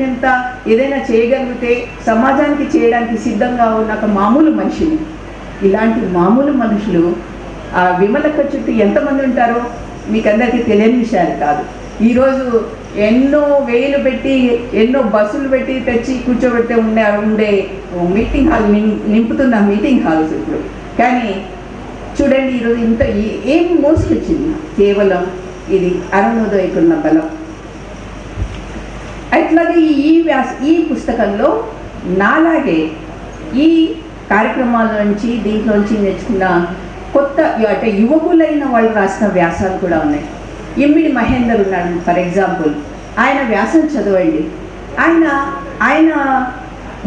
తగినంత ఏదైనా చేయగలిగితే సమాజానికి చేయడానికి సిద్ధంగా ఉన్న ఒక మామూలు మనిషిని. ఇలాంటి మామూలు మనుషులు ఆ విమలక్క చుట్టూ ఎంతమంది ఉంటారో మీకు అందరికీ తెలియని విషయాలు కాదు. ఈరోజు ఎన్నో వేలు పెట్టి ఎన్నో బస్సులు పెట్టి తెచ్చి కూర్చోబెట్టే ఉండే మీటింగ్ హాల్ నింపుతున్న మీటింగ్ హాల్స్ ఇప్పుడు. కానీ చూడండి ఈరోజు ఇంత ఏం మోసుకొచ్చింది, కేవలం ఇది అరుణోదయకున్న బలం. అట్లాగే ఈ పుస్తకంలో నాలాగే ఈ కార్యక్రమాల నుంచి దీంట్లోంచి నేర్చుకున్న కొత్త అంటే యువకులైన వాళ్ళు రాసిన వ్యాసాలు కూడా ఉన్నాయి. ఎమ్మిడి మహేందర్ ఉన్నాడు ఫర్ ఎగ్జాంపుల్. ఆయన వ్యాసం చదవండి. ఆయన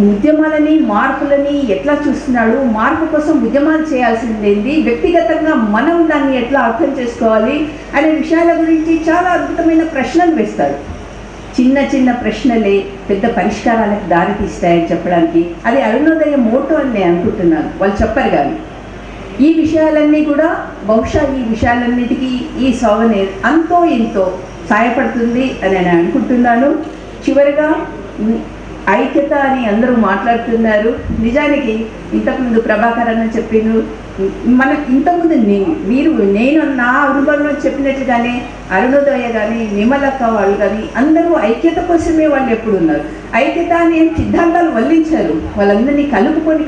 ఉద్యమాలని మార్పులని ఎట్లా చూస్తున్నాడు, మార్పు కోసం ఉద్యమాలు చేయాల్సిందేంది, వ్యక్తిగతంగా మనం దాన్ని ఎట్లా అర్థం చేసుకోవాలి అనే విషయాల గురించి చాలా అద్భుతమైన ప్రశ్నలు వేస్తాడు. చిన్న చిన్న ప్రశ్నలే పెద్ద పరిష్కారాలకు దారితీస్తాయని చెప్పడానికి అది అరుణోదయ మోటో అని నేను అనుకుంటున్నాను. వాళ్ళు చెప్పరు కానీ ఈ విషయాలన్నీ కూడా బహుశా ఈ విషయాలన్నిటికీ ఈ సోవనీర్ అంతో ఎంతో సహాయపడుతుంది అని నేను అనుకుంటున్నాను. చివరిగా ఐక్యత అని అందరూ మాట్లాడుతున్నారు. నిజానికి ఇంతకుముందు ప్రభాకర్ అన్న చెప్పిను, ఇంతకుముందు నేను నా అనుభవంలో చెప్పినట్లుగానే అరుణోదయ కానీ విమలక్క వాళ్ళు కానీ అందరూ ఐక్యత కోసమే వాళ్ళు ఎప్పుడు ఉన్నారు. ఐక్యత అనే సిద్ధాంతాలు వల్లించారు, వాళ్ళందరినీ కలుపుకొని